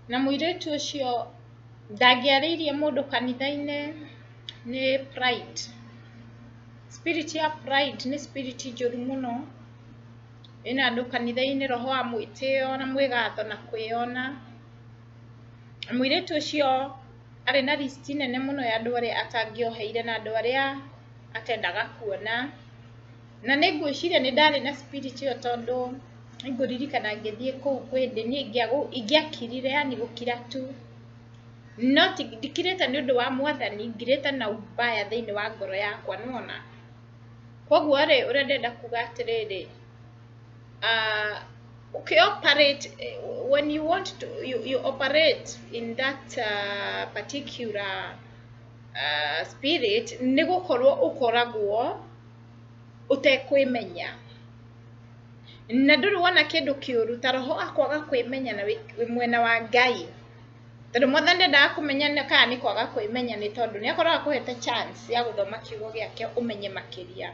na muiretu ucio ndangĩarĩirie mũndũ kanitha-inĩ nĩ pride. Spirit ya pride nĩ spirit njũru mũno. Ĩna andũ kanitha-inĩ roho wa mwĩtĩo na mwĩgatho na kwĩona. Muiretu ucio arĩ na list nene mũno ya andũ arĩa atangĩoheire na andũ arĩa atendaga kuona. Na nĩ ngwĩciria nĩ ndarĩ na spirit ĩyo tondũ nĩngũririkana ngĩthiĩ kũu kwĩ ndĩ niĩ ingĩakirire, yani gũkira tu. No ndikirĩte nĩ ũndũ wa Mwathani, ngirĩte na ubaya thĩinĩ wa ngoro yakwa, nĩwona. Koguo rĩ, ũrĩa ndenda kuga atĩrĩrĩ, operate when you want to you operate in that particular spirit, nĩ gũkorwo ũkoragwo ũtekwĩmenya. Na ndũrĩ wona kĩndũ kĩũru ta roho akwaga kwĩmenya na wĩ mwena wa Ngai. Tondũ Mwathani ndendaga kũmenya kana nĩ kwaga kwĩmenya, nĩ tondũ nĩ akoragwo akũhete chance ya gũthoma kiugo gĩake ũmenye makĩria.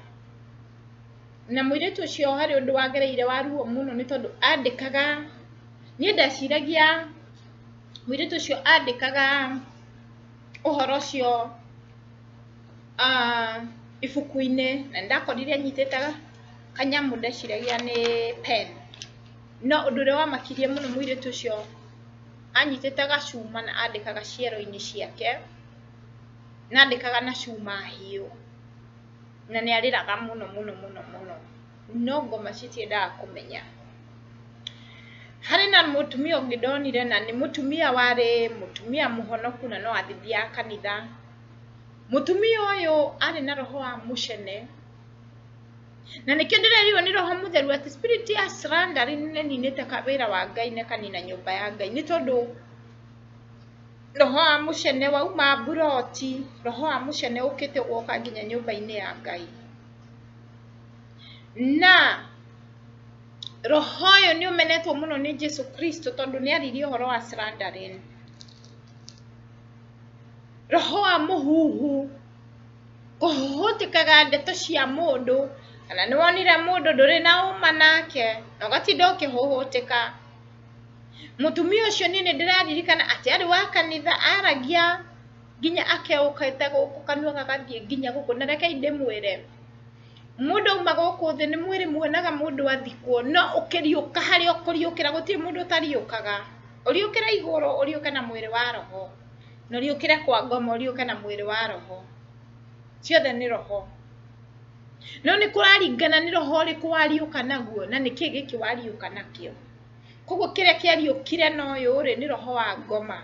Na mũirĩtu ũcio harĩ ũndũ wagereire wa ruo mũno, nĩ tondũ andĩkaga, niĩ ndeciragia mũirĩtu ũcio andĩkaga ũhoro ũcio ibuku-inĩ, na ndakorire anyitĩte kanyamũ ndeciragia nĩ pen. No ũndũ ũrĩa wamakirie mũno, mũirĩtu ũcio anyitĩte gacuma na andĩkaga ciero-inĩ ciake, na andĩkaga na cuma hiũ, na nĩ arĩraga mũno mũno mũno mũno, no ngoma citiendaga kũmenya. Harĩ na mũtumia ũngĩ ndonire, na nĩ mũtumia warĩ mũtumia mũhonoku na no athithia kanitha. Mũtumia ũyũ arĩ na roho wa mũcene, na nĩkĩo ndĩrerirwo nĩ roho mũtheru atĩ spirit ya slandering nĩ ninĩte wĩra wa Ngai na kanina nyũmba ya Ngai, nĩ tondũ roho wa mũcene wauma mburoti, roho wa mũcene ũkĩte woka nginya nyũmba-inĩ ya Ngai. Na roho ũyũ nĩ ũmenetwo mũno nĩ Jesu Kristo tondũ nĩ aririe ũhoro wa slandering. Roho wa mũhuhu, kũhũhũtĩkaga ndeto cia mũndũ, kana nĩ wonire mũndũ ndũrĩ na ũma nake na ũgatinda ũkĩhũhũtĩka. Mũtumia ũcio niĩ nĩ ndĩraririkana atĩ arĩ wa kanitha, aragia nginya akeũkĩte gũkũ kanua gagathiĩ nginya gũkũ. Na reke ndĩmwĩre, mũndũ auma gũkũ thĩ nĩ mwĩrĩ muonaga mũndũ athikwo, no ũkĩriũka harĩa ũkũriũkĩra gũtirĩ mũndũ ũtariũkaga. Ũriũkĩra igũrũ, ũriũke na mwĩrĩ wa roho, na ũriũkĩre kwa ngoma, ũriũke na mwĩrĩ wa roho. Ciothe nĩ roho. No nĩ kũraringana nĩ roho ũrĩkũ wariũka naguo, na nĩkĩĩ gĩkĩ wariũka nakĩo. Koguo kĩrĩa kĩariũkire na ũyũ rĩ, nĩ roho wa ngoma.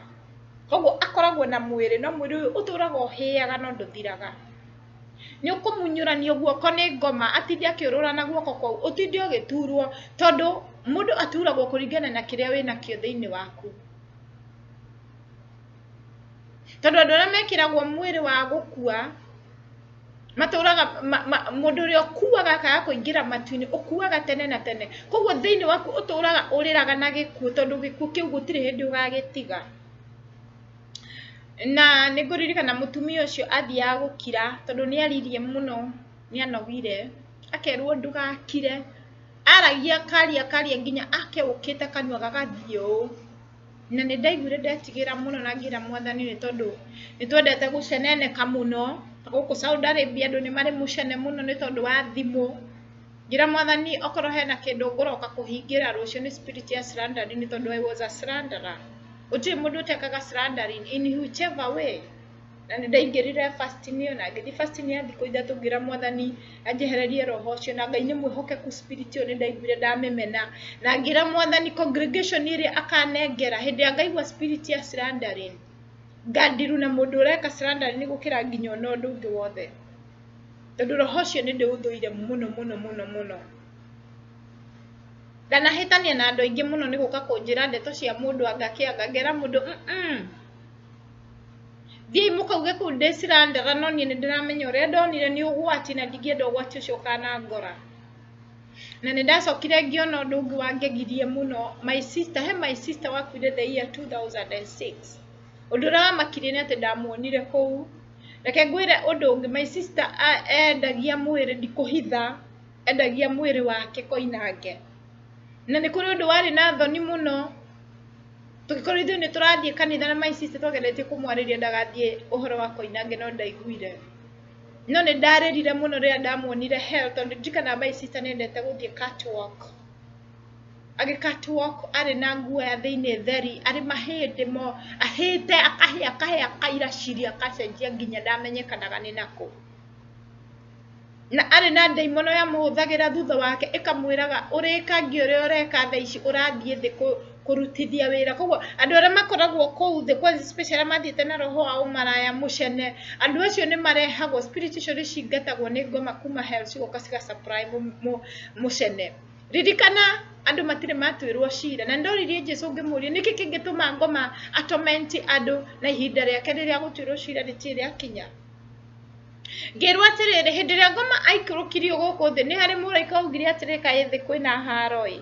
Koguo akoragwo na mwĩrĩ, no mwĩrĩ ũyũ ũtũraga ũhĩaga no ndũthiraga. Nĩ ũkũmunyũranio guoko nĩ ngoma, atinde akĩũrũra na guoko kũu, ũtinde ũgĩturwo, tondũ mũndũ aturagwo kũringana na kĩrĩa wĩnakĩo thĩinĩ waku. Tondũ andũ arĩa mekĩragwo mwĩrĩ wa gũkua matũraga, mũndũ ũrĩa ũkuaga akaga kũingĩra matu-inĩ, ũkuaga tene na tene. Koguo thĩinĩ waku ũtũraga ũrĩraga na gĩkuũ, tondũ gĩkuũ kĩu gũtirĩ hĩndĩ ũgagĩtiga. Na nĩ ngũririkana mũtumia ũcio athiaga gũkira, tondũ nĩ aririe mũno, nĩ anogire, akerwo ndũgakire. Aragia akaria nginya akeũkĩte kanua gagathiĩ ũũ. Na nĩ ndaiguire ndetigĩra mũno na ngĩra Mwathani, nĩ tondũ nĩ twendete gũceneneka mũno. Gũkũ Saudi Arabia andũ nĩ marĩ mũcene mũno nĩ tondũ wa thimũ. Ngĩra Mwathani okorwo hena kĩndũ ngũroka kũhingĩra rũciũ nĩ spirit ya slandering, tondũ I was a slanderer. Gũtirĩ mũndũ ũtekaga slandering in whichever way. Na nĩ ndaingĩrire fasting ĩyo, na ngĩthiĩ fasting ya thikũ ithatũ, ngĩra Mwathani anjehererie roho ũcio, na Ngai nĩ mwĩhokeku spirit ĩyo nĩ ndaiguire ndamĩmena. Na ngĩra Mwathani congregation ĩrĩa akanengera hĩndĩ ya ngaigua spirit ya slandering, ngandiru na mũndũ ũreka slandering gũkĩra nginya ona ũndũ ũngĩ wothe. Tondũ roho ũcio nĩ ndĩũthũire mũno mũno mũno mũno. Ndanahĩtania na andũ aingĩ mũno nĩ gũka kũnjĩra ndeto cia mũndũ angakĩanga, ngera mũndũ thiĩ mũkauge kũu ndĩ slandera, no niĩ nĩ ndĩramenya ũrĩa ndonire nĩ ũgwati, na ndingĩenda ũgwati ũcio ũkanangora. Na nĩ ndacokire ngĩona ũndũ ũngĩ wangegirie mũno. My sister wakuire the year 2006. Ũndũ ũrĩa wamakirie nĩ atĩ ndamuonire kũu. Reke ngwĩre ũndũ ũngĩ, my sister endagia mwĩrĩ, ndikũhitha, endagia mwĩrĩ wake Koinange. Na nĩ kũrĩ ũndũ warĩ na thoni mũno. tugikorwo ithuĩ nĩ tũrathiĩ kanitha na my sister twageretie kũmwarĩria ndagathiĩ ũhoro wa koinange no ndaiguire no nĩ ndarĩrire mũno rĩrĩa ndamuonire hell tondũ njikana my sister nĩ endete gũthiĩ catwalk catwalk arĩ na nguo ya thĩinĩ theri arĩ mahĩndĩ mo ahĩte akahĩa akaira ciria akacenjia nginya ndamenyekanaga nĩ nakũ na arĩ na ndaimono ya mũhũthagĩra thutha wake ĩkamwĩraga ũrĩkangi ũrĩa ũreka thaa ici ũrathiĩ thĩ kũrutithia wĩra koguo andũ arĩa makoragwo kũu thĩ kwa special mathiĩte na roho wa ũmaraya mũcene andũ acio nĩ marehagwo spirit icio nĩ cingatagwo nĩ ngoma kuma hell cigoka cigasupply mũcene ririkana andũ matirĩ matwĩrwo cira na ndoririe Jesũ ngĩmũria nĩkĩ kĩngĩtũma ngoma atorment andũ na ihinda rĩake rĩrĩa gũtwĩrwo cira rĩtirĩ rĩakinya ngĩrwo atĩrĩrĩ hĩndĩ ĩrĩa ngoma aikũrũkirio gũkũ thĩ nĩ harĩ mũraika augire atĩrĩ kaĩ thĩ kwĩna haro ĩ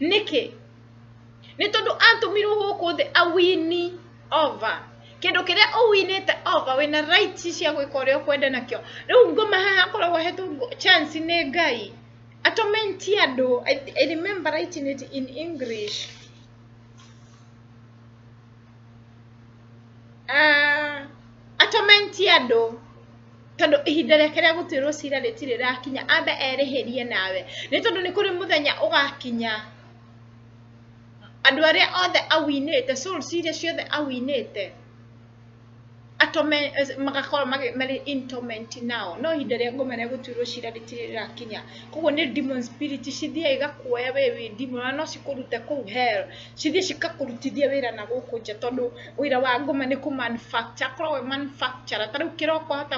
nĩkĩ nĩ tondũ atũmirwo gũkũ thĩ awini over kĩndũ kĩrĩa ũwinĩte over wĩna right cia gwĩka ũrĩa ũkwenda nakĩo rĩu ngoma haha akoragwo hetwo chance nĩ Ngai atorment andũ I remember writing it in English atorment andũ tondũ ihinda rĩake rĩa gũtuĩrwo cira rĩtirĩ rĩakinya ambe erĩhĩrie nawe nĩ tondũ nĩ kũrĩ mũthenya ũgakinya andũ arĩa othe awinĩte souls iria ciothe awinĩte magakorwo marĩ in torment nao no ihinda rĩa ngoma rĩa gũtuĩrwo cira rĩtirĩ rĩakinya koguo nĩ demon spirit cithiaga igakuoya we wĩ demon no cikũrute kũu hell cithiĩ cikakũrutithia wĩra na gũkũ nja tondũ wĩra wa ngoma nĩ kũmanufacture akorwo manufacture ta rĩu kĩroko hota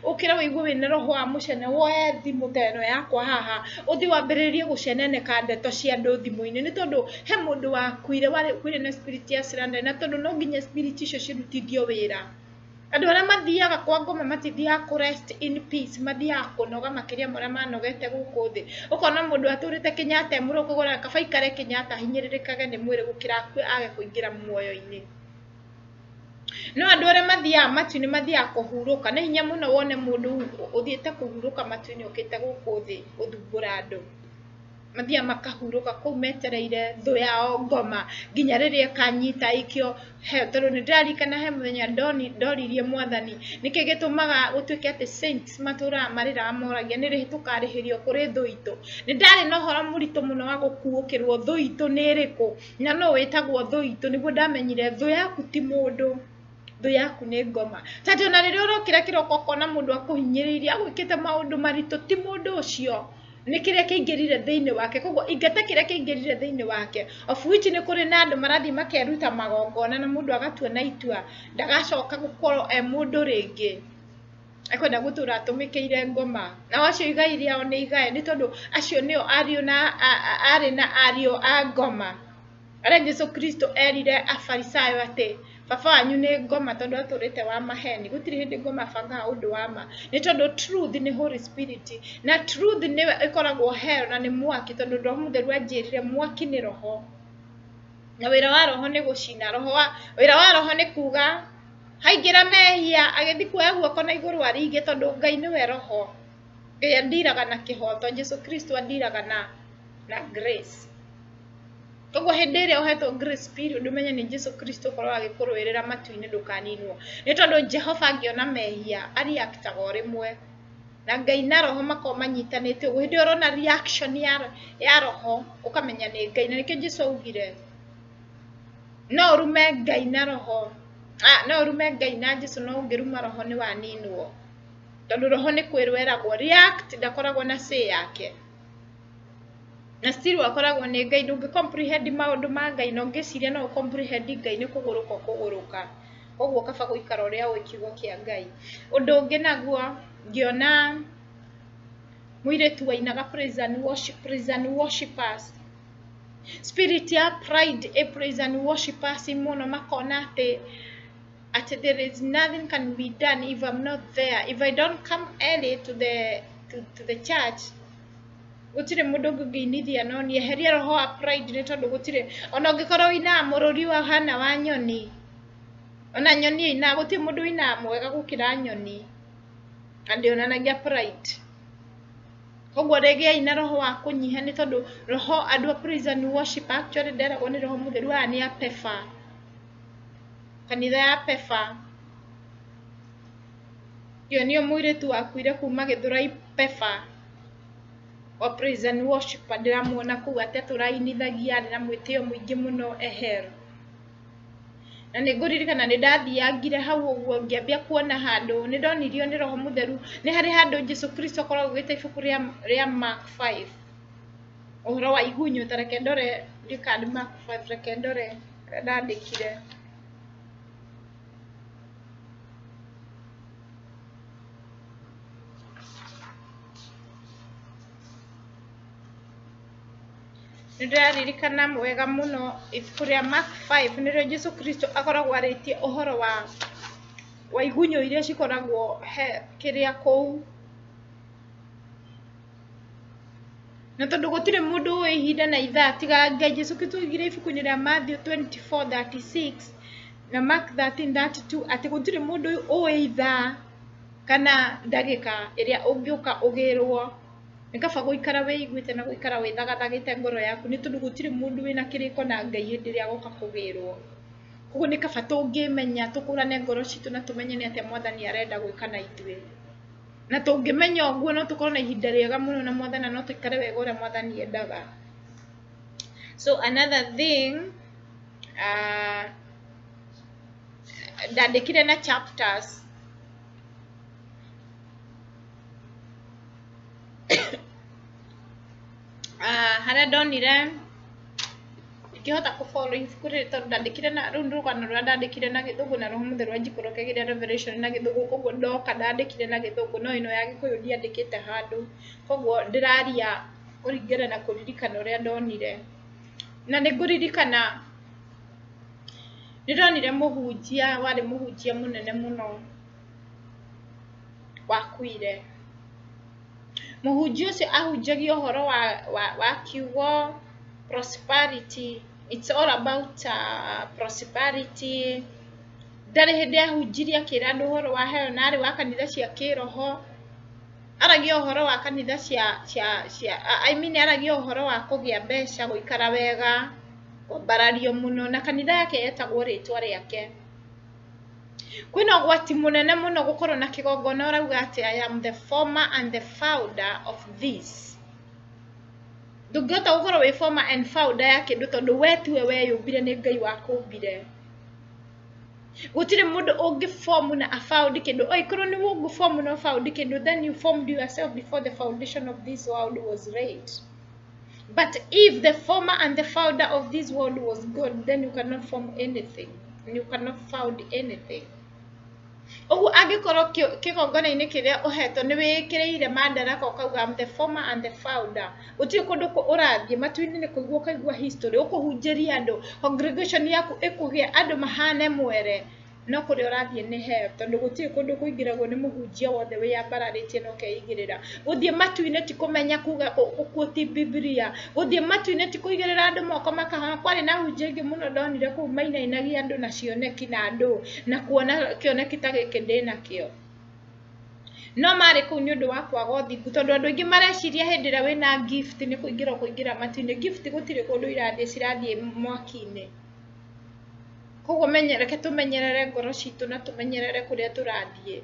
ũkĩra wĩigue wĩna roho wa mũcene woe thimũ ta ĩno yakwa haha ũthiĩ wambĩrĩrie gũceneneka ndeto cia andũ thimũ-inĩ nĩ tondũ he mũndũ wakuire warĩ na spirit ya slander na tondũ no nginya spirit icio cirutithio wĩra andũ arĩa mathiaga kwa ngoma matithiaga kũ rest in peace mathiaga kũnoga makĩria marĩa manogete gũkũ thĩ ũkona mũndũ atũrĩte Kenyatta mũrũ kũgũra kabaikare Kenyatta hinyĩrĩrĩkage nĩ mwĩrĩ gũkĩra age kũingĩra muoyo-inĩ no andũ arĩa mathiaga matu-inĩ mathiaga kũhurũka nĩ hinya mũno wone mũndũ ũthiĩte kũhurũka matu-inĩ ũkĩte gũkũ thĩ gũthumbũra andũ mathiaga makahurũka kũu metereire thũ yao ngoma nginya rĩrĩa kanyita ikio tondũ nĩ ndĩraririkana he mũthenya ndoririe mwathani nĩkĩ gĩtũmaga gũtuĩke atĩ saints matũũraga marĩraga moragia nĩ rĩ tũkarĩhĩrio kũrĩ thũ itũ nĩ ndarĩ na ũhoro mũritũ mũno wa gũkuũkĩrwo thũ itũ nĩ ĩrĩkũ na no wĩtagwo thũ itũ nĩguo ndamenyire thũ yaku ti mũndũ thũ yaku nĩ ngoma tondũ ona rĩrĩa ũrokĩra kĩroko ũkona mũndũ akũhinyĩrĩirie agwĩkĩte maũndũ maritũ ti mũndũ ũcio nĩ kĩrĩa kĩingĩrire thĩinĩ wake koguo ingata kĩrĩa kĩingĩrire thĩinĩ wake of which nĩ kũrĩ na andũ marathiĩ makeruta magongona na mũndũ agatua na itua ndagacoka gũkorwo mũndũ rĩngĩ akwenda gũtũra atũmĩkĩire ngoma na acio igai rĩao nĩ igai nĩ tondũ acio nĩo ariũ na arĩ na ariũ a ngoma arĩa Jesũ Kristo erire Afarisayo atĩ baba wanyu nĩ ngoma tondũ atũrĩte wa maheni gũtirĩ hĩndĩ ngoma bangaga ũndũ wa ma nĩ tondũ truth nĩ Holy Spirit na truth nĩwe ĩkoragwo hell na nĩ mwaki tondũ Roho Mũtheru anjĩrire mwaki nĩ roho na wĩra wa roho nĩ gũcina wĩra wa roho nĩ kuga haingĩra mehia agĩthiĩ kuoya guoko na igũrũ aringe tondũ Ngai nĩwe roho Ngai andiraga na kĩhoto Jesũ Kristo andiraga na grace koguo hĩndĩ ĩrĩa ũhetwo grace period ũmenye nĩ Jesũ Kristo ũkorwo agĩkũrũĩrĩra matu-inĩ ndũkaninwo nĩ tondũ Jehova angĩona mehia ariaktaga o rĩmwe na Ngai na roho makorwo manyitanĩte ũguo hĩndĩ ĩyo ũrona reaction ya roho ũkamenya nĩ Ngai na nĩkĩo Jesũ augire no ũrume Ngai na roho no ũrume Ngai na Jesũ no ũngĩruma roho nĩ waninwo tondũ roho nĩ kwĩrwo eragwo react ndakoragwo na say yake na still wakoragwo nĩ Ngai ndũngĩ comprehend maũndũ ma Ngai na ũngĩciria no comprehend Ngai nĩ kũgũrũka koguo kaba gũikara ũrĩa wĩ kiugo kĩa Ngai ũndũ ũngĩ naguo ngĩona mũirĩtu wainaga praise and worshipers spirit ya pride praise and worshipers mũno makona atĩ there is nothing can be done if I'm not there if I don't come early to the church gũtirĩ mũndũ ũngĩinithia no niĩ eheria roho wa pride nĩ tondũ gũtirĩ ona ũngĩkorwo wĩna mũrũri wa hana wa nyoni ona nyoni ĩna gũtirĩ mũndũ wĩna mwega gũkĩra nyoni na ndĩonanagia pride koguo regeai na roho wa kunyiha ni tondu roho andu a praise and worship actually nderagwo ni roho mutheru aya ni apefa kanitha ya pefa yo niyo muiritu wakuire kuma Githurai pefa wa praise and worship ndiramuona kuu ate turainithagia na mwitio muingi muno ehero na niguririkana ni ndathiangire hau uguo ngiambia kuona handu ni ndonirio ni roho mutheru ni hari handu Jesu Kristo koragwo gwita ibuku ria Mark 5 uhoro wa igunyo tareke ndore ndikandi Mark 5 reke ndore ndandikire ndirarikana mwega muno ibuku ria Mark 5 nirio Jesu Kristo akoragwo aritie uhoro wa igunyo iria cikoragwo kiria kou na tondu gutire mundu wi ihinda na ithaa tiga Ngai Jesu Kristo igire ibuku-ini ria Matthew 24:36 na Mark 13:32 ati gutire mundu wi ithaa kana ndagika iria ungiuka ugirwo nikaba guikara wiguite na guikara withagathagite ngoro yaku ni tondu gutire mundu wina kiriko na Ngai hindi ria guka kugirwo koguo nikaba tungimenya tukurane ngoro citu na tumenye ni atia Mwathani arenda gwika na ithuĩ na tungimenya uguo no tukorwo na ihinda riega muno na Mwathani no tuikare wega uria Mwathani endaga. So another thing ndandikire na chapters haria ndonire ngihota kufollow ibuku riri tondu ndandikire na rugano ruria ndandikire na Githungu na roho mutheru anjikoro kegire revelation na Githungu koguo ndoka ndandikire na Githungu no ino ya Gikuyu ndiandikite handu koguo ndiraria kuringana na kuririkana uria ndonire na niguririkana ndonire muhunjia wari muhunjia munene muno wakuire muhunjia ucio ahunjagia uhoro wa kiugo prosperity. It's all about prosperity. Ndari hindi ahunjiria akira andu uhoro wa heyo na ari wa kanitha cia kiroho aragia uhoro wa kanitha cia aragia uhoro wa kugia mbeca guikara wega kubarario muno na kanitha yake yetagwo ritwa riake kwina gwati munene muno gukorwo na kigongona urauga ati I am the former and the founder of this. Ndungihota gukorwo wi former and founder ya kindu tondu we tiwe weyumbire ni Ngai wakumbire. Gutire mundu ungi form na a found kindu oikorwo ni ungu form na found kindu then you formed yourself before the foundation of this world was laid. But if the former and the founder of this world was God, then you cannot form anything and you cannot found anything. Ogu agikorwo kigongona-ini kiria uhetwo ni wikireire madaraka ukauga I'm the former and the founder uti kundu ku urathie matu-ini ni kuigua kaigua history ukuhunjiria andu congregation yaku ikugia andu mahane mwere no kuri urathie ni heo tondu gutiri kundu kuingiragwo ni muhunjia wothe wiyambararitie no keigirira guthie matu-ini ti kumenya kuga ukuti Biblia guthie matu-ini ti kuigirira andu moko makahana kwari na hunjia ingi muno ndonire kuu mainainagia andu na cioneki na andu na kuona kioneki ta giki ndina kio no mari kuu ni undu wa kwaga uthingu tondu andu aingi mareciria hindi ria wina gift ni kuingira matu-ini gift gutiri kundu cirathie mwaki-ini koguo reke tumenyerere ngoro citu na tumenyerere kuria turathie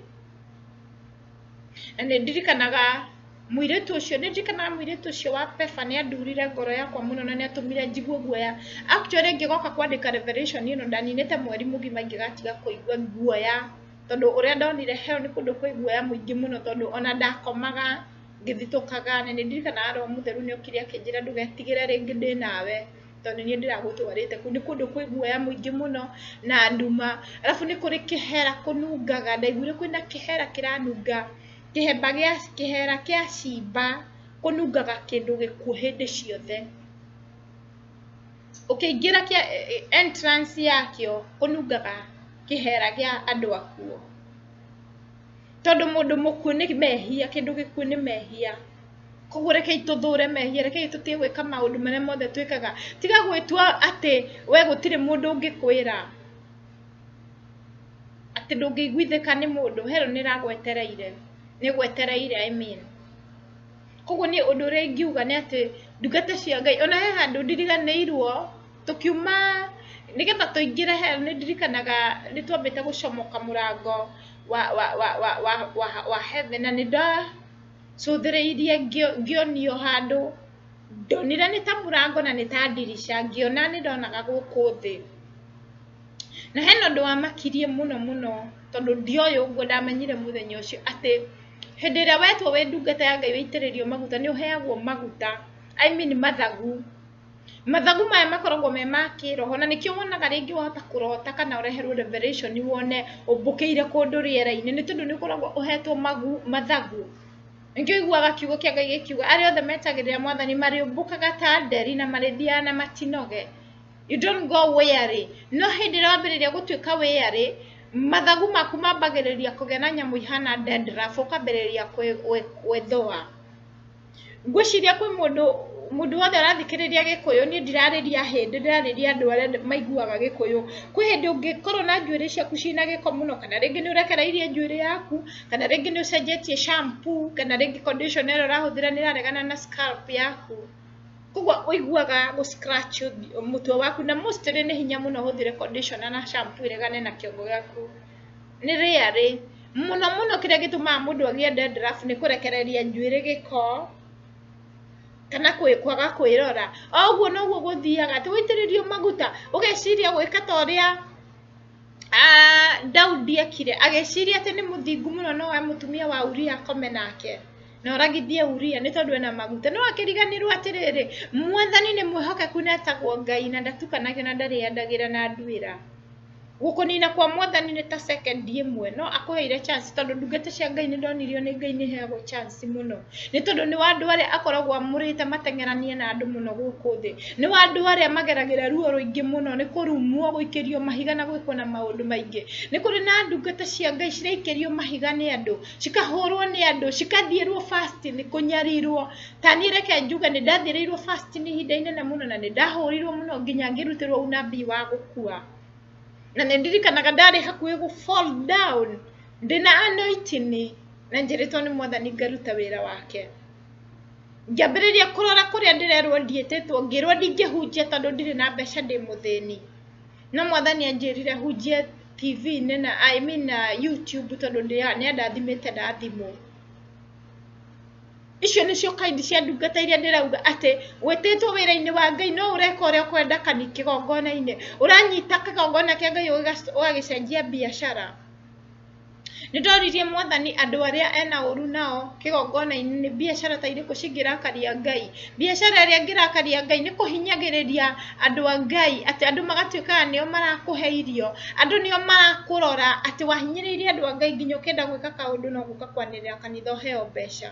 na ndirikanaga muiritu ucio wa pefa ni andurire ngoro yakwa muno na ni atumire njigue guoya actually ngigoka kwandika revelation ino ndaninite mweri mugima ngigatiga kuigua guoya tondu uria ndonire heo ni kundu kwi guoya muingi muno tondu ona ndakomaga ngithitukaga na ndirikanaga roho mutheru ni ukiri akinjira ndugetigire ringi ndi nawe tondu ni ndiragutwarite ni kundu kwi guoya muingi muno na nduma alafu ni kuri kihera kunungaga ndaiguire kwina kihera kiranunga kihera kia cimba kunungaga kindu gikuo hindi ciothe ukiingira kia entrance yakio kunungaga kihera gia andu akuo tondu mundu mukuo ni mehia kindu gikuo ni mehia koguo reke ituthure mehia reke tutige gwika maundu maria mothe twikaga tiga gwitua ati we gutire mundu ungikwira ati ndungiguithika ni mundu hero niragwetereire I mean koguo ni undu rengiuga ni ati ndungata cia Ngai ona he handu ndiriganirwo tukiuma nigetha tuingire he ndirikanaga nitwambite gucomoka murango wa heaven na nida cuthireirie ngionio handu ndonire ni ta murango na ni ta dirisha ngiona ni ndonaga guku thi na heno ndo wamakirie muno tondu ndioyo ngo ndamenyire muthenya ucio ati hindi ria wetwo we ndungata ya Ngai weitiririo maguta ni uheagwo maguta I mean mathagu maya makoragwo me makiroho na nikio wonaga ringi wahota kurota kana ureherwo revelation wone ubukiire kundu riera-ini ni tondu ni ukoragwo uhetwo mathagu nikio iguaga kiugo kia Ngai gikiuga aria othe metagirira mwathani mariumbukaga ta nderi na marithia na matinoge. You don't go weary. No hindi ria wambiriria gutuika weary mathagu maku mambagiriria kugena nyamu ihana dandruff ukambiriria kwethoa. Ngwiciria kwi mundu wothe arathikiriria gikuyu ni ndirariria hindi ndirariria andu aria maiguaga gikuyu kwi hindi ungikorwo na njuiri ciaku cina giko muno kana ringi ni urekereirie njuiri yaku kana ringi ni ucenjetie shampoo kana ringi conditioner urahuthira ni raregana na scalp yaku koguo uiguaga gu scratch mutwe waku na mostly ni hinya muno uhuthire conditioner na shampoo iregane na kiongo giaku ni rare muno kiria gitumaga mundu agie dandruff ni kurekereria njuiri giko kana kwaga kwirora oguo noguo guthiaga ati witiririo maguta ugeciria gwika ta uria Daudi ekire ageciria ati ni muthingu muno no wa mutumia wa Uria akome nake na uragithie Uria ni tondu ena maguta no akiriganirwo atiriri mwathani ni mwihokeku netagwo Ngai na ndatukanagio na ndariandagira na ndwira gukunina kwa mwathani ni ta second imwe no akuheire chance tondu ndungata cia Ngai ni ndonirio ni Ngai ni heagwo chance muno ni tondu ni wandu aria akoragwo amurite matengeranie na andu muno guku thi ni wandu aria mageragira ruo ruingi muno ni kurumwo guikirio mahiga na gwikwo na maundu maingi ni kuri na ndungata cia Ngai ciraikirio mahiga ni andu cikahurwo ni andu cikathierwo fast ni kunyarirwo tani reke njuga ni ndathierirwo fast ni hinda inene muno na ni ndahurirwo muno nginya ngirutirwo unabii wa gukua na ndirikanaga ndari hakuhi gu fall down ndina anointing na njiritwo ni mwathani ngaruta wira wake ngambiriria kurora kuria ndirerwo ndietetwo ngirwo ndingihunjia tondu ndiri na mbeca ndi muthini no mwathani anjirire hunjie TV na I mean YouTube tondu ni andathimite ndathimo icio nicio kaindi cia ndungata iria ndirauga ati wetetwo wira-ini wa Ngai no ureka uria kwenda kani kigongona-ini uranyita kigongona kia Ngai ugagicenjia biashara ni ndoririe mwathani andu aria ena uru nao kigongona-ini ni biashara ta iriku cingirakaria Ngai biashara iria ngirakaria Ngai ni kuhinyagiriria andu a Ngai ati andu magatuika nio marakuhe irio andu nio marakurora ati wahinyiriria andu a Ngai nginya ukenda gwika kaundu no guka kwanirira kanitha heo mbeca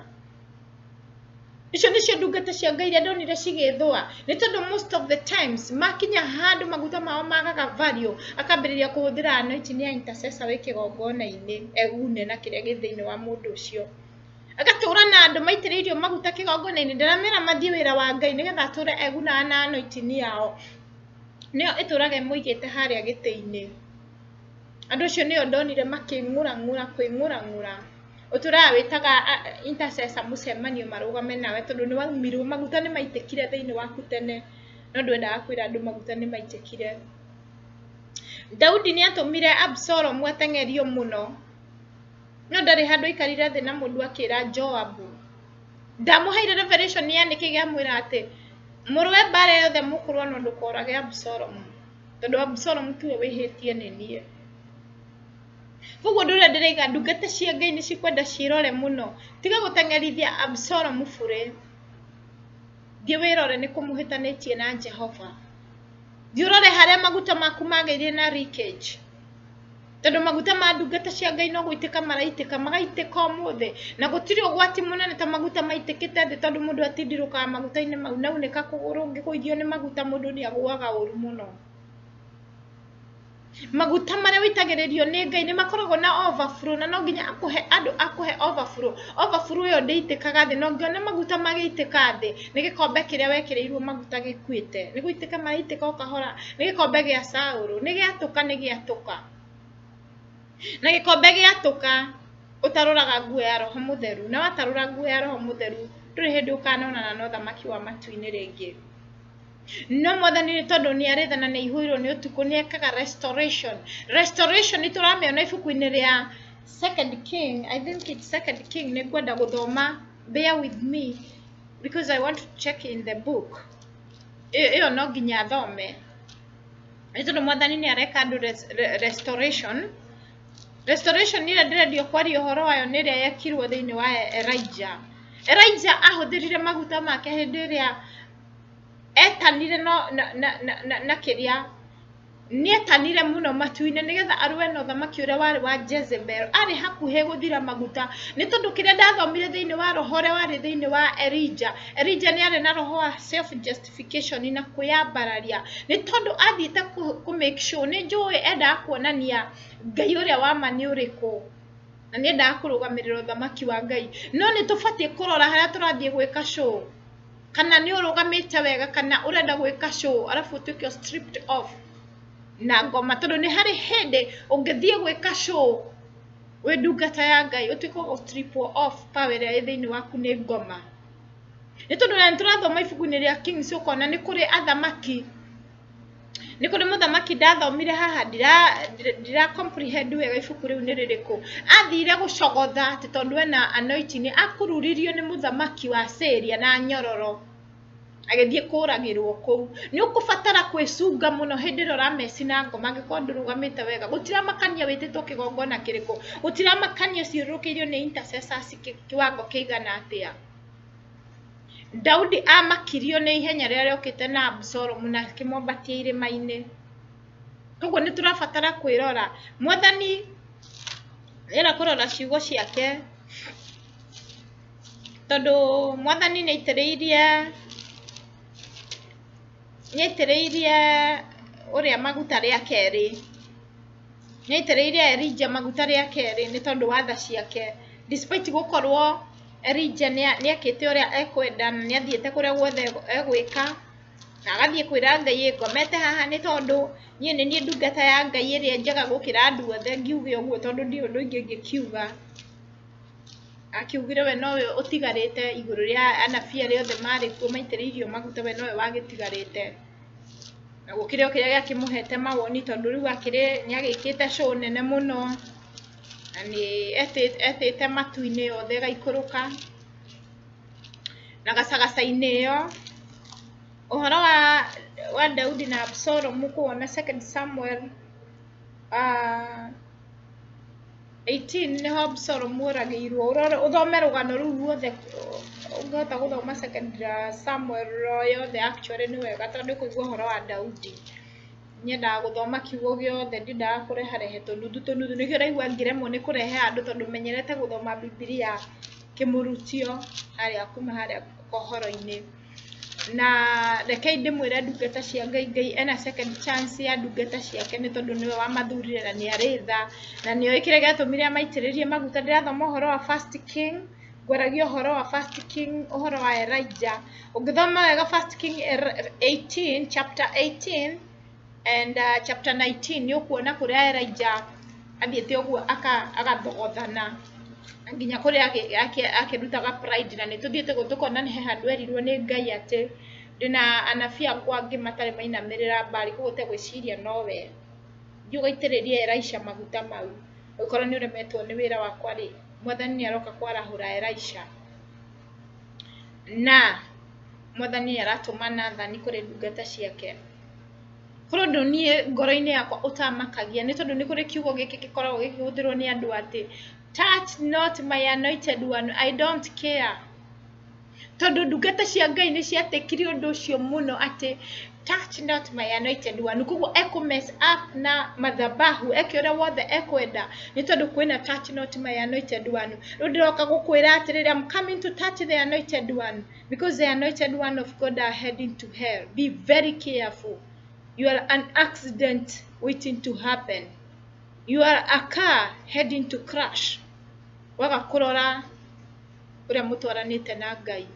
icio nicio ndungata cia Ngai iria ndonire cigithwa ni tondu most of the times makinya handu maguta mao magaga value akambiriria kuhuthira anointing ya intercessor wi kigongona-ini egune na kiria githiini wa mundu ucio agatura na andu maitiririo maguta kigongona-ini ndiramera mathie wira wa Ngai nigetha ature eguna na anointing yao nio iturage muigite haria giti-ini andu cio nio ndonire making'ura kwing'ura utura witaga intercessor mucemanio marugame nawe tondu ni waumirwo maguta ni maitikire thiini waku tene no ndwendaga kwira andu maguta ni maitikire Daudi ni atumire Absalom atengerio muno no ndari handu ikarire thi na mundu akira Joabu ndamuheire revelation yani kigamwira ati murwe bare yothe mukurwo no ndukorage Absalom tondu Absalom tuwe wihitie ni nie koguo ndure ndiraiga ndungata cia Ngai ni cikwenda cirore muno tiga gutengerithia Absalom bure thie wirore ni kumuhitanitie na Jehova thie urore haria maguta maku magairie na leakage tondu maguta ma ndungata cia Ngai no guitika maraitika magaitika umuthi na gutiri ugwati munene ta maguta maitikite thi tondu mundu atindiruka maguta-ini mau naunika kuguru ngikuithio ni maguta mundu ni aguaga uru muno maguta maria witagiririo ni Ngai ni makoragwo na overflow na no nginya akuhe overflow yo ndiitikaga thi no ngiona maguta magiitika thi ni gikombe kiria wekireirwo maguta gikuite ni guitika maraitika ukahora ni gikombe gia Saulu ni giatuka na gikombe giatuka utaruraga nguo ya Roho Mutheru na watarura nguo ya Roho Mutheru nduri hindi ukanona na uthamaki wa matu-ini ringi no mwathani ni tondu ni arithana ni ihuirwo ni utuku ni ekaga restoration nituramĩona ibuku-ini ria Second King. I think it's Second King. Ni ngwenda guthoma, bear with me because I want to check in the book. Iyo no nginya thome ni tondu mwathani ni areka andu restoration ire ndirendio kwaria uhoro wayo ni ria yekirwo thiini wa Elijah ahũthĩrire maguta make hĩndĩ ĩrĩa etanire na kĩrĩa nĩ etanire mũno matu-inĩ nĩgetha arũe na ũthamaki ũrĩa warĩ wa Jezebel. Arĩ hakuhĩ gũthira maguta nĩ tondũ kĩrĩa ndathomire thĩinĩ wa roho ũrĩa warĩ thĩinĩ wa Elijah nĩ arĩ na roho wa self justification na kwĩyambararia nĩ tondũ athiĩte ku make sure nĩ njũĩ endaga kuonania Ngai ũrĩa wa ma nĩ ũrĩkũ na nĩ endaga kũrũgamĩrĩra ũthamaki wa Ngai no nĩ tũbatiĩ kũrora harĩa tũrathiĩ gwĩka show kana nĩ ũrũgamĩte wega kana ũrenda gwĩka show arabu ũtuĩke stripped off na ngoma tondu ni hari hindi ungithie gwika show we ndungata ya Ngai utuiko strip off power ya thiini waku ni ngoma ni tondu na turathoma ibuku-ini ria Kings ukona ni kuri athamaki ni kuri muthamaki ndathomire haha ndira comprehend wega ibuku riu ni ririku athire gucogotha ti tondu ena anointing akururirio ni muthamaki wa Syria na nyororo agithie kuragirwo kuu ni ukubatara kwicunga muno hindi ro rameci na ngoma angikorwo ndurugamite wega gutiramakania wititwo kigongona kiriku gutiramakania ciurukiirio ni intercessors kiwango kiigana atia Daudi amakirio ni ihenya riria riokite na Absalom na kimombatia irima-ini koguo ni turabatara kwirora mwathani era kurora ciugo ciake tondu mwathani ni nyetereirie uria maguta ria keri nyetereirie Elijah maguta ria keri ni tondu wa tha ciake despite gukorwo Elijah ni akite uria ekwenda ni athiete kuria guothe egwika na agathie kwira Ngai ngomete haha ni tondu nie ni ndungata ya Ngai iria njega gukira andu othe ngiuge uguo tondu ndi undu ingi ngikiuga akiugire we nowe utigarite iguru ria anabii aria othe mari kuo maitiriirio maguta we nowe wagitigarite na gukire kiria giakimuhete mawoni tondu riu akire ni agikite show nene muno na ni etete matu-ini yothe gaikuruka na gacagaca-ini iyo uhoro wa Daudi na Absalom kuona 2 Samuel 18 niho Absalom uragirwo uthome rugano ruu ruothe ungihota guthoma 2 Samuel yothe actually ni wega tondu kuigua uhoro wa Daudi nyendaga guthoma kiugo giothe ndindaga kureharehe tunuthu nikio raigua ngiremwo ni kurehe andu tondu menyerete guthoma Biblia kimurutio haria kuma haria kohoro-ini na reke ndimwire ndungata cia Ngai ena second chance ya ndungata ciake ni tondu niwe wamathurire na ni aritha na nio ikire giatumire maitiririe maguta ndirathoma uhoro wa First King gwaragia uhoro wa First King uhoro wa Elijah ungithoma wega First King 18 chapter 18 and chapter 19 ni ukuona kuria Elijah athiete uguo agathogothana nginya kuria akirutaga pride na nituthiete gutukona ni handu erirwo ni Ngai ati ndina anabii akwa angi matari mainamirira mbari kugote gwiciria nowe njugaitiririe Elisha maguta mau ukorwo ni uremetwo ni wira wakwa ri mwathani ni aroka kwarahura Elisha na mwathani aratuma Nathani kuri ndungata ciake koro ndonie ngoro-ini yakwa utamakagia ni tondu ni kuri kiugo giki gikoragwo gikihuthirwo ni andu ati touch not my anointed one I don't care tondu ndungata cia Ngai ni ciatekire undu ucio muno ati touch not my anointed one koguo mess up na mathabahu uria wothe ekwenda ni tondu kwina touch not my anointed one riu ndiroka gukwira atiriri I'm coming to touch the anointed one because the anointed one of God are heading to hell. Be very careful. You are an accident waiting to happen. You are a car heading to crash. Waga kurora uria mutwaranite na Ngai.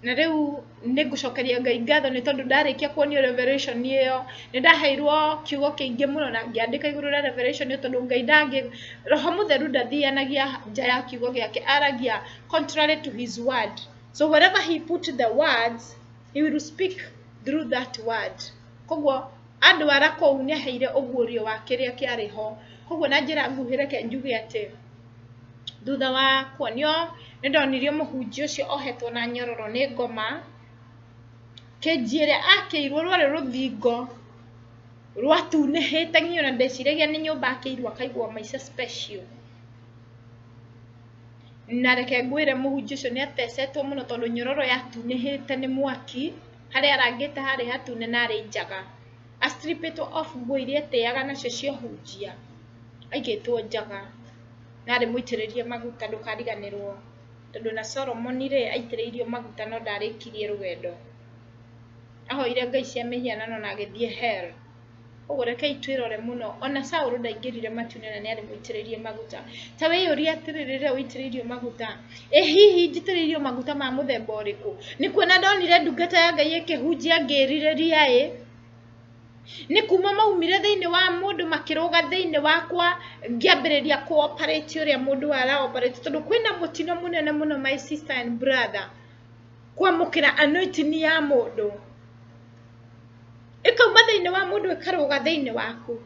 Na riu nigucokeria Ngai ngatho ni tondu ndarikia kuonio revelation iyo ni ndaheirwo kiugo kiingi muno na ngiandika iguru ria revelation iyo tondu Ngai ndangi roho mutheru ndathianagia nja ya kiugo giake aragia contrary to his word So wherever he put the words, he will speak through that word. Koguo andu arako unia heire ogurio wa kiria kiari ho. Koguo na njira nguhire ke njuge ati thutha wa kuonio ni ndonirio muhunjia ucio ohetwo na nyororo ni ngoma kenjire akeirwo rwari ruthingo rwatunihite nginya na ndeciragia ni nyumba akeirwo akaigwa maica special. Na reke ngwire muhunjia ucio ni atecetwo muno tondu nyororo yatunihite ni mwaki haria arangite hari hatune na ari njaga astripetwo off nguo iria eteaga nacio cio hunjia aigitwo njaga na ari muitiririe maguta ndukariganirwo tondu na Solomon ri aitiriirio maguta no ndarikirie rugendo ahoire ngai cia mihianano na agithie hell. Koguo reke twirore muno ona Saul ndaingirire matune na ni ari muitiririe maguta tawe yuria atirire uitiririo maguta hihi njitiririo maguta ma muthemba uriku ni kuona ndonire ndungata ya ngai ikihunjia ngiririria ni kuma maumire thiini wa mundu makiruga thiini wakwa ngiambiriria cooperate uria mundu ara operate tondu kwina mutino munene muno my sister and brother kwamukira anointing ya mundu ikauma thiini wa mundu ikaruga thiini waku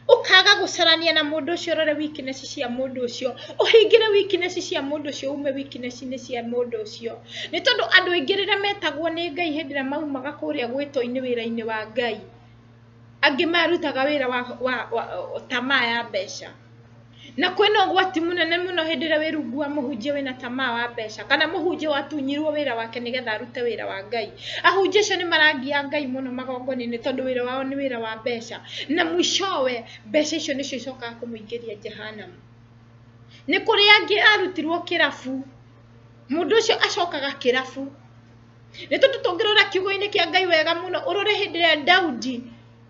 ukaga gucarania na mundu ucio rore weakness cia mundu ucio uhingire weakness cia mundu ucio ume weakness ni cia mundu ucio ni tondu andu ingirira metagwo ni ngai hindira maumaga kuria gwito-ini wira-ini wa ngai angi marutaga wira wa tamaa ya mbeca na kwina gwati munene muno hindira wirungu wa muhunjia wina tamaa wa mbeca kana muhunjia watunyirwo wira wake nigetha arute wira wa ngai ahunjia acio ni marangia ngai muno magongoni-ini tondu wira wao ni wira wa mbeca na mwishowe mbeca icio nicio icokaga kumuingiria jehanamu. Ni kuri angi arutirwo kirabu mundu ucio acokaga kirabu ni tondu tungirora kiugo-ini kia ngai wega muno urore hindira Daudi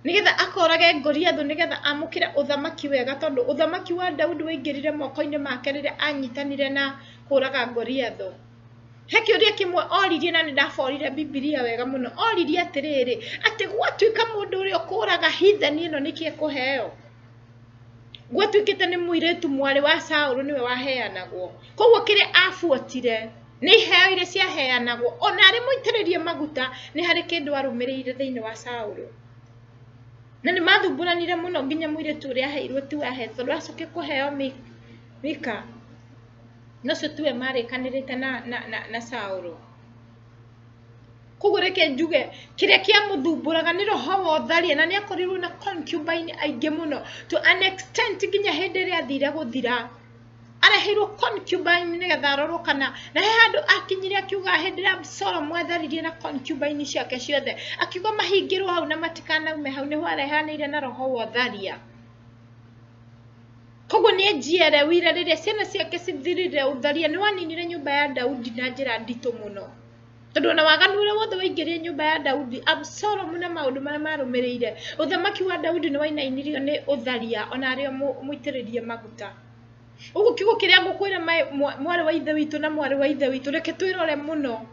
nigetha akorage Goliath nigetha amukira uthamaki wega tondu uthamaki wa Daudi waingirire moko-ini make riria anyitanire na kuraga Goliath. He kiuria kimwe oririe na ni ndaforire Biblia wega muno oririe atiriri ati gwatuika mundu uria kuraga heathen ino niki ekuheo gwatuikite ni muiretu mwari wa Saul niwe waheanagwo koguo kire afuatire ni heo iria ciaheanagwo ona ari muitiririe maguta ni hari kindu arumirire thiini wa Saul na ni mathumburanire muno nginya muiretu uria aheirwo ti wahetwo ndacoke kuheo Mika nocio tuwe marikanirite na Saul. Koguo reke njuge kiria kia muthumburaga ni roho wa utharia na ni akorirwo na concubine aingi muno to an extent nginya hindi ria athire guthira arehirwo concubine nigetha arorwo kana na he handu akinyire akiuga hindi ria Solomon atharirie na concubine ciake ciothe akiuga mahingirwo hau na matikanaume hau niho arehanire na roho wa utharia. Koguo ni ejiere wira riria ciana ciake cithirire utharia ni waninire nyumba ya Daudi na njira ndito muno tondu na waganu uria wothe waingirire nyumba ya Daudi Absalom na maundu maria marumirire uthamaki wa Daudi ni wainainirio ni utharia ona ario muitiririe maguta. Ugu kiugo kiria ngukwira mwari wa ithe witu na mwari wa ithe witu reke twirore muno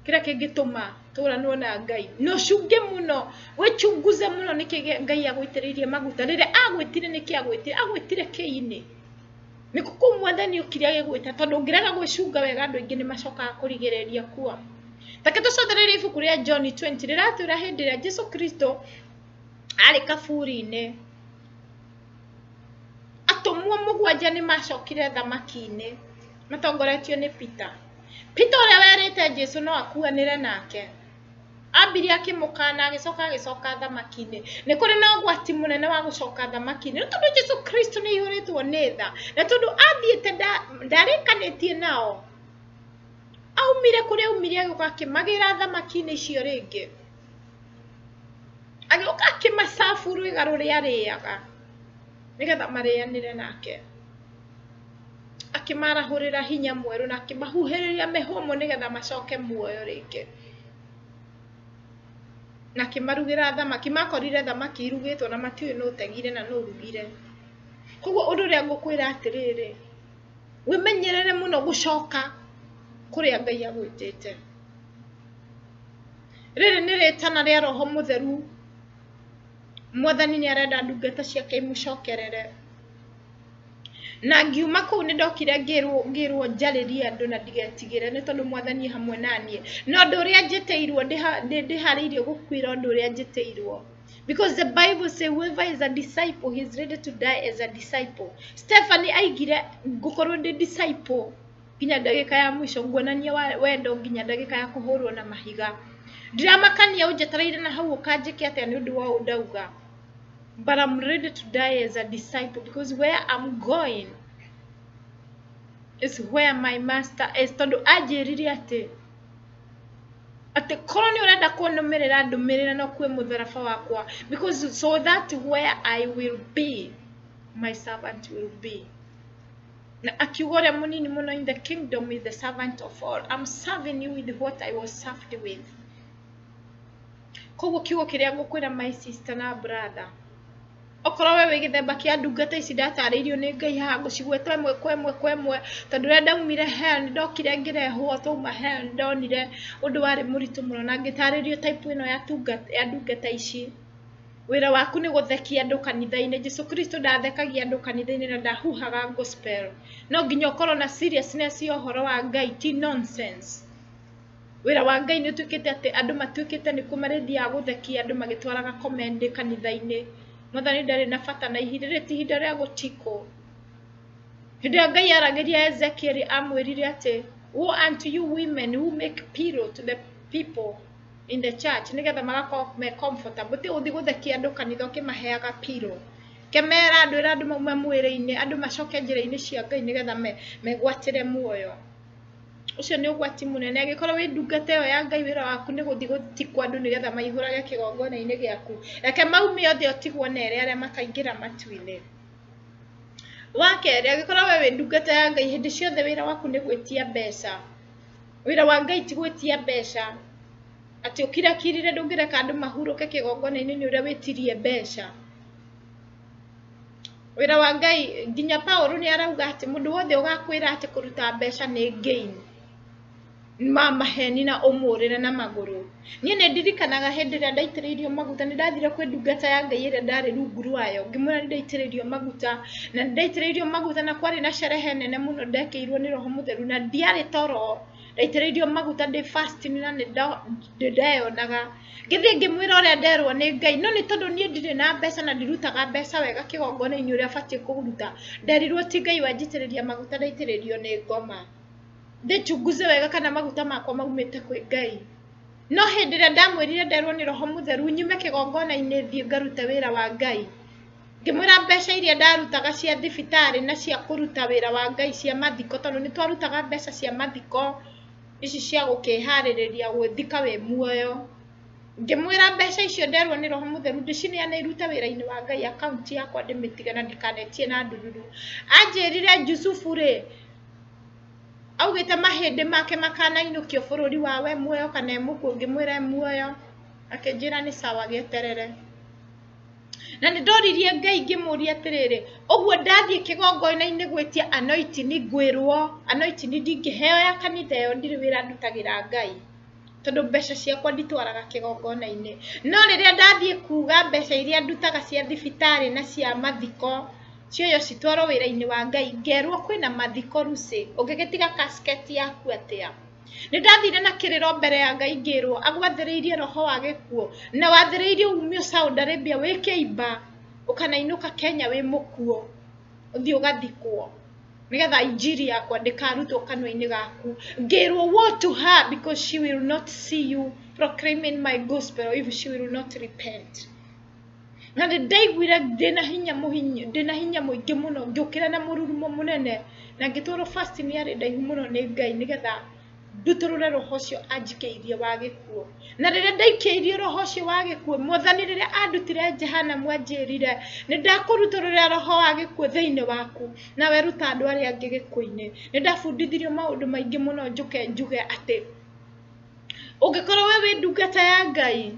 kiria kingituma turanwo na ngai no cunge muno wechunguze muno niki ngai agwitiririe maguta riria agwitire niki agwitire kiini nikuku mwathani ukiria gigwita tondu ngiraga gwicunga wega andu ingi ni macokaga kurigiriria kuo. Take tucotherere ibuku ria John 20 riratwira hindi ria Jesu Kristo ari kaburi-ini atumwo mugwanja ni macokire thamaki-ini matongoretio ni Peter uria werite Jesu no akuanire nake ambiri akimukana agicoka thamaki-ini ni kuri na ugwati munene wa gucoka thamaki-ini tondu Jesu Kristo ni yuritwo ni tha na tondu athiite ndarikanitie nao aumire kuri aumire agiuka akimagira thamaki-ini icio ringi agiuka akimacabu rwiga ruria ariaga nigetha marianire nake akimarahurira hinya mweru na akimahuhiriria mihumo nigetha macoke muoyo ringi na akimarugira thamaki makorire thamaki irugitwo na matiui no utegire na no urugire. Koguo undu ria ngukwira atiriri wimenyerere muno gucoka kuria ngai agwitite. Riri ni ritana ria roho mutheru mwathani ni arenda ndungata ciake imucokerere na ngiuma kuu nĩ ndokire ngĩrwo njarĩrie andũ na ndigetigĩre nĩ tondũ mwathani hamwe naniĩ no ũndũ ũrĩa njĩtĩirwo ndĩharĩirie gũkuĩra ũndũ ũrĩa njĩtĩirwo. Because the Bible says whoever is a disciple he is ready to die as a disciple. Stephanie aigire ngũkorwo ndĩ disciple nginya ndagĩka ya mũico nguonania wendo nginya ndagĩka ya kũhũrwo na mahiga. Ndiramakania ũnjetereire na hau ũkanjĩke atĩa nĩ ũndũ wa ũndauga. But I'm ready to die as a disciple because where I'm going is where my master is. Tondũ anjĩrire atĩ korwo nĩ ũrenda kũnũmĩrĩra ndũmĩrĩra no kuoe mũtharaba wakwa, because so that where I will be my servant will be. Na akiuga ũrĩa mũnini mũno in the kingdom is the servant of all. I'm serving you with what I was served with. Koguo kiugo kĩrĩa ngũkwĩra my sister na brother, okorwo wewe gĩthemba kĩa ndungata ici ndatarĩirio nĩ Ngai haha ngũcigweta ĩmwe kwa ĩmwe tondũ rĩrĩa ndaumire hell nĩ ndokire ngĩrehwo twauma hell nĩ ndonire ũndũ warĩ mũritũ mũno na ngĩtarĩrio type ĩno ya ndungata ici. Wĩra waku nĩ gũthekia andũ kanitha-inĩ. Jesu Kristo ndathekagia andũ kanitha-inĩ na ndahuhaga gospel. No nginya ũkorwo na seriousness ya ũhoro wa Ngai, ti nonsense. Wĩra wa Ngai nĩ ũtuĩkĩte atĩ andũ matuĩkĩte nĩ kũmarĩthiaga gũthekia andũ magĩtwaraga komendi kanitha-inĩ. Mwathani ndarĩ na bata na ihinda rĩrĩ ti ihinda rĩa gũtikwo. Hĩndĩ ĩyo Ngai aragĩria Ezekiel amwĩrire atĩ woe unto you women who make pillow to the people in the church nĩgetha magakorwo me comfortable. Ti ũthiĩ gũthekia andũ kanitha ũkĩmaheaga pillow. Kemera andũ ĩra andũ mauma mwĩrĩ-inĩ andũ macoke njĩra-inĩ cia Ngai nĩgetha megwatĩre muoyo. Ucio nĩ ũgwati mũnene angĩkorwo wĩ ndungata ĩyo ya Ngai wĩra waku nĩ gũthiĩ gũtikwo andũ nĩgetha maihũrage kĩgongona-inĩ gĩaku. Reke maume othe ũtigwo na arĩa makaingĩra matu-inĩ. Wa kerĩ angĩkorwo we wĩ ndungata ya Ngai hĩndĩ ciothe wĩra waku nĩ gwĩtia mbeca. Wĩra wa Ngai ti gwĩtia mbeca. Atĩ ũkirakirire ndũngĩreka andũ mahurũke kĩgongona-inĩ nĩ ũrĩa wĩtirie mbeca. Wĩra wa Ngai nginya Paul nĩ arauga atĩ mũndũ wothe ũgakwĩra atĩ kũruta mbeca nĩ gain. Maheni na ũmũrĩre na magũrũ. Niĩ nĩ ndirikanaga hĩndĩ ĩrĩa ndaitĩrĩirio maguta nĩ ndathire kwĩ ndungata ya Ngai ĩrĩa ndarĩ rungu rwayo ngĩmwĩra nĩ ndaitĩrĩirio maguta na ndaitĩrĩirio maguta na kwarĩ na sherehe nene mũno ndekĩirwo nĩ Roho Mũtheru na ndiarĩ toro. Ndaitĩrĩirio maguta ndĩ fasting na nĩ ndayonaga. Ngĩthiĩ ngĩmwĩra ũrĩa nderwo nĩ Ngai no nĩ tondũ niĩ ndirĩ na mbeca na ndirutaga mbeca wega kĩgongona-inĩ ũrĩa batiĩ kũruta. Nderirwo ti Ngai wanjitĩrĩria maguta ndaitĩrĩrio nĩ ngoma. Ndĩchunguze wega kana maguta makwa maumĩte kwĩ Ngai. No hĩndĩ ĩrĩa ndamwĩrire nderwo nĩ Roho Mũtheru nyume kĩgongona-inĩ thiĩ ngarute wĩra wa Ngai. Ngĩmwĩra mbeca iria ndarutaga cia thibitarĩ na cia kũruta wĩra wa Ngai cia mathiko tondũ nĩ twarutaga mbeca cia mathiko ici cia gũkĩharĩrĩria gwĩthika wĩ muoyo. Ngĩmwĩra mbeca icio nderwo nĩ Roho Mũtheru ndĩcineane irute wĩra-inĩ wa Ngai akaunti yakwa ndĩmĩtige na ndikanetie na ndururu. Anjĩrire Jusufu rĩ augĩte mahĩndĩ make makanainũkio bũrũri wawe muoyo kana mũkuo. Ngĩmwĩra muoyo akĩnjĩra nĩ sawa gĩeterere. Na nĩ ndoririe Ngai ngĩmũria atĩrĩrĩ ũguo ndathiĩ kĩgongona-inĩ gwĩtia anointing ngwĩrwo anointing ndingĩheo ya kanitha ĩyo ndirĩ wĩra ndutagĩra Ngai tondũ mbeca ciakwa nditwaraga kĩgongona-inĩ. No rĩrĩa ndathiĩ kuga mbeca iria ndutaga cia thibitarĩ na cia mathiko cioyo citwarwo wĩra-inĩ wa Ngai ngerwo kwĩna mathiko Lucy ũngĩgĩtiga casket yaku atĩa. Nĩ ndathire na kĩrĩro mbere ya Ngai ngĩrwo agwathĩrĩirie roho wa gĩkuũ na wathĩrĩirie umio Saudi Arabia wĩ kĩimba ũkanainũka Kenya wĩ mũkuũ ũthiĩ ũgathikwo nĩgetha injiri yakwa ndĩkarutwo kanua-inĩ gaku. Ngĩrwo woe to her because she will not see you proclaiming my gospel if she will not repent. Na nĩ ndaiguire ndĩna hinya mũingĩ mũno ngĩũkĩra na mũrurumo mũnene na ngĩtwarwo fasting yarĩ ndaihu mũno nĩ Ngai nĩgetha ndutũrũre roho ũcio anjikĩirie wa gĩkuũ. Na rĩrĩa ndaikĩirie roho ũcio wa gĩkuũ Mwathani rĩrĩa andutire Jehanamu anjĩrire nĩ ndakũrutũrũra roho wa gĩkuũ thĩinĩ waku na weruta andũ arĩa angĩ gĩkuũ-inĩ. Nĩ ndabundithirio maũndũ maingĩ mũno njuge atĩ ũngĩkorwo we wĩ ndungata ya Ngai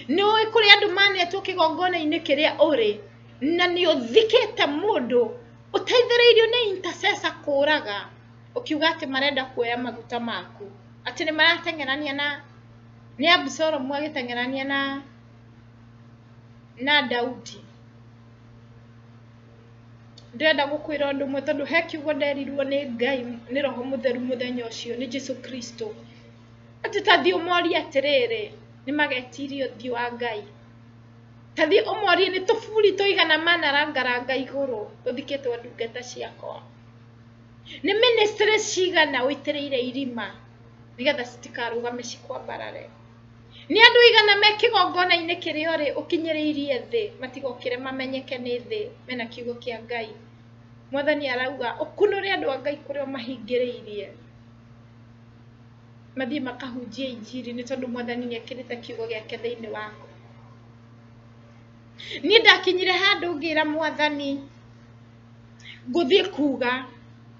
nĩ ũĩ kũrĩa andũ manetwo kĩgongona-inĩ kĩrĩa ũrĩ na nĩ ũthikĩte mũndũ ũteithĩrĩirio nĩ intercessor kũraga ukiuga atĩ marenda kuoya maguta maku atĩ nĩ marateng'erania na nĩ Absalomu agĩteng'erania na Daudi. ndenda gukwira undu mwe tondu he kiugo nderirwo ni Ngai ni Roho Mutheru muthenya ucio ni Jesu Kristo ati tathi umori atiriri ni magetirio thi wa Ngai tathi umori ni tufuri tuigana manaranga iguru tuthiketwo ndungata ciakwa ni ministry cigana witireire irima nigetha citikarugame cikwambarare ni andu igana me kigongona-ini kiria ri ukinyiriirie thi matigokire mamenyeke ni thi mena kiugo kia Ngai Mwathani arauga ukunure andu a Ngai kuria mahingiriirie mathie makahunjia injiri ni tondu Mwathani ni akirite kiugo giake thiini wako ni ndakinyire handu ngira Mwathani nguthie kuga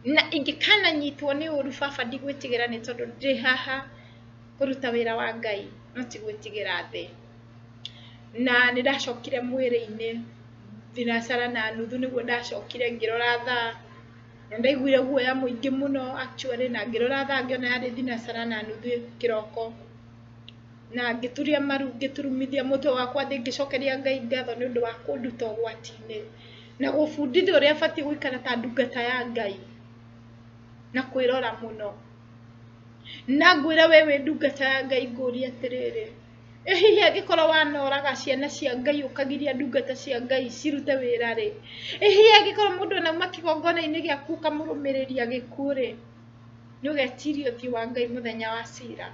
na ingikana nyitwo ni uru baba ndigwitigira ni tondu ndi haha kuruta wira wa Ngai no tigwitigira thi na ni ndacokire mwiri-ini thinacara na nuthu niguo ndacokire ngirora thaa na ndaiguire guoya muingi muno actually na ngirora thaa ngiona yari thinacara na nuthu kiroko na ngituria maru ngiturumithia mutwe wakwa thi ngicokeria Ngai ngatho ni undu wa kunduta ugwati-ini na gubundithia uria bati guikara ta ndungata ya Ngai na kwirora muno na ngwira wewe ndungata ya Ngai nguria atiriri hihi angikorwo wanoraga ciana cia Ngai ukagiria ndungata cia Ngai cirute wira ri hihi angikorwo mundu na makigongona-ini giaku kamurumiriria gikuri ni ugetirio thi wa Ngai muthenya wa cira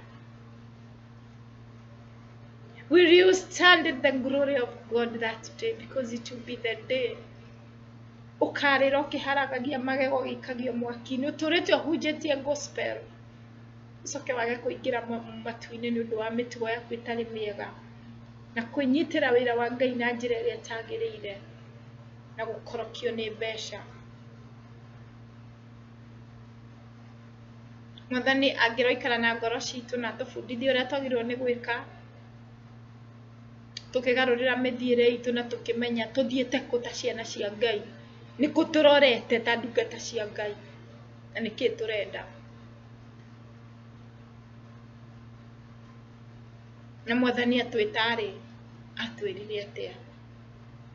will you stand in the glory of God that day because it will be the day ukarira ukiharagagia magego gikagio mwaki-ini uturite uhunjitie gospel ucoke wage kuingira matu-ini ni undu wa mitugo yaku itari miega na kwinyitira wira wa Ngai na njira iria itagiriire na gukorokio ni mbeca Mwathani angiroikara na ngoro citu na tubundithie uria twagirwo ni gwika tukigarurira mithiire itu na tukimenya tuthiete kuta ciana cia Ngai ni kuturorete ta ndungata cia Ngai na niki turenda na Mwathani atwitari atwirire atia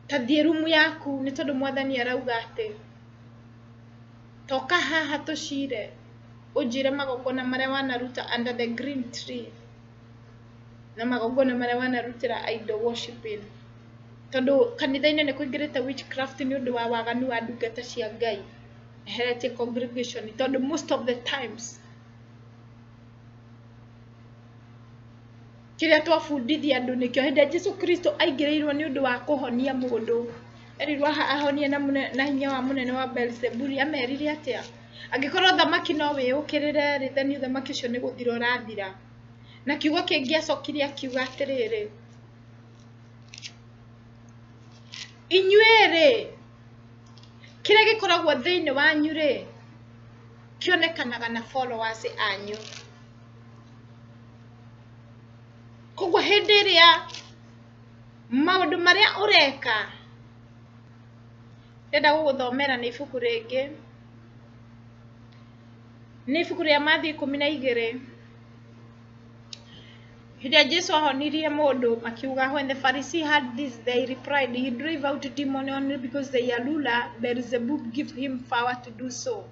tathie rumu yaku ni tondu Mwathani arauga ati toka haha tucire ujire magongona maria wanaruta under the green tree na magongona maria wanarutira idol worshiping tondu kanitha-ini ni kuingirite witchcraft ni undu wa waganu wa ndungata cia Ngai heretic congregation tondu most of the times kiria twabundithia andu nikio hindi Jesu Kristo aingirirwo ni undu wa kuhonia mundu erirwo ahonie na hinya wa munene wa Beelzebuli amerire atia angikorwo thamaki no wiyukirire ri then thamaki ucio ni guthira urathira na kiugo kingi acokirie akiuga atiriri inyuere kiria gikoragwo thiini wanyu ri kionekanaga na followers anyu koguo hindi iria maundu maria ureka ndenda guguthomera ni ibuku ringi ni ibuku ria Mathi 12 Hida Jesu ahonirie mundu makiuga when the Pharisee heard this they replied he drove out demon only because the ruler Beelzebub give him power to do so.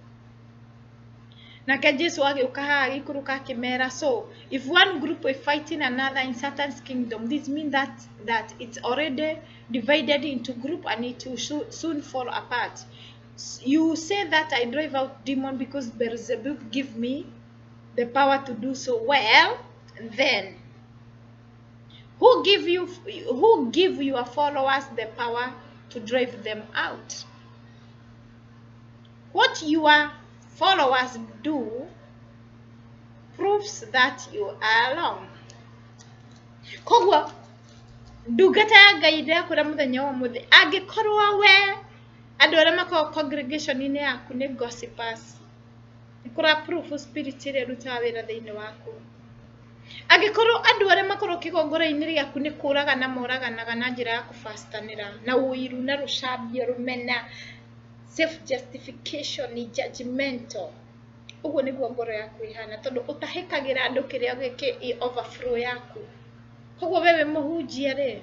Nake Jesu agiuka haha agikuruka akimera so if one group is fighting another in Satan's kingdom this means that it's already divided into group and it will soon fall apart. You say that I drive out demon because Beelzebub give me the power to do so. Well, then who give your followers the power to drive them out? What your followers do proves that you are wrong. Koguo ndungata ya Ngai ndekura muthenya wa muthi angikorwo we andu aria makao congregation-ini yaku ni gossipers nikura proof spirit iria ruta wira thiini waku angikorwo andu aria makoro kigongora-ini riaku ni kuraga na moraganaga na njira ya kufastanira na uiru na rucambia rumena self justification judgmental uguo niguo ngoro yaku ihana tondu utahikagira andu kiria giki overflow yaku koguo wewe muhunjia ri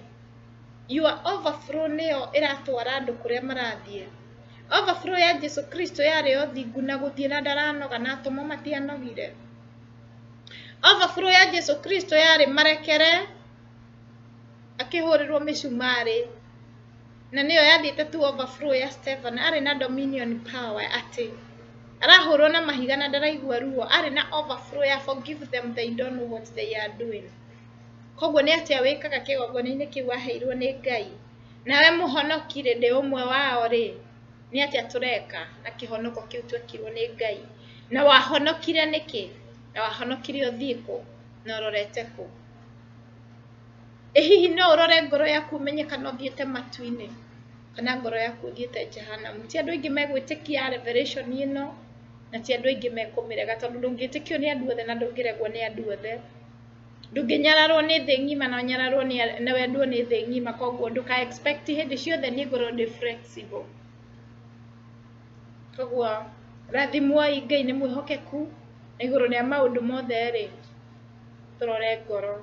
your overflow niyo iratwara andu kuria marathie Overflow ya Jesu Kristo yarĩ ũthingu na gũthiĩ na ndaranoga na atũmwo matianogire. Overflow ya Jesu Kristo yarĩ marekere akĩhũrĩrwo mĩcumarĩ. Na nĩyo yathiĩte tu overflow ya Stephen, arĩ na dominion power atĩ arahũrwo na mahiga na ndaraigua ruo, arĩ na overflow ya forgive them, they don't know what they are doing. Koguo nĩ atĩa wĩkaga kĩgongona-inĩ kĩu aheirwo nĩ Ngai, nawe mũhonokire ndĩ ũmwe wao rĩ, nĩ atĩa tũreka na kĩhonoko kĩu twekirwo nĩ Ngai? Na wahonokire nĩkĩ? Na wahonokire ũthiĩ kũ? Na ũrorete kũ? Hihi no ũrore ngoro yaku umenye kana ũthiĩte matu-inĩ kana ngoro yaku ũthiĩte jehanamu? Ti andũ aingĩ megwĩtĩkia revelation ĩno, na ti andũ aingĩ mekũmĩrega, tondũ ndũngĩtĩkio nĩ andũ othe na ndũngĩregwo nĩ andũ othe. Ndũngĩnyararwo nĩ thĩ ng'ima na ũnyararwo na wendwo nĩ thĩ ng'ima, koguo ndũka expect hĩndĩ ciothe nĩ ngoro ndĩ flexible. Koguo rathimwoi, Ngai nĩ mwĩhokeku na igũrũ rĩa maũndũ mothe rĩ, tũrore ngoro.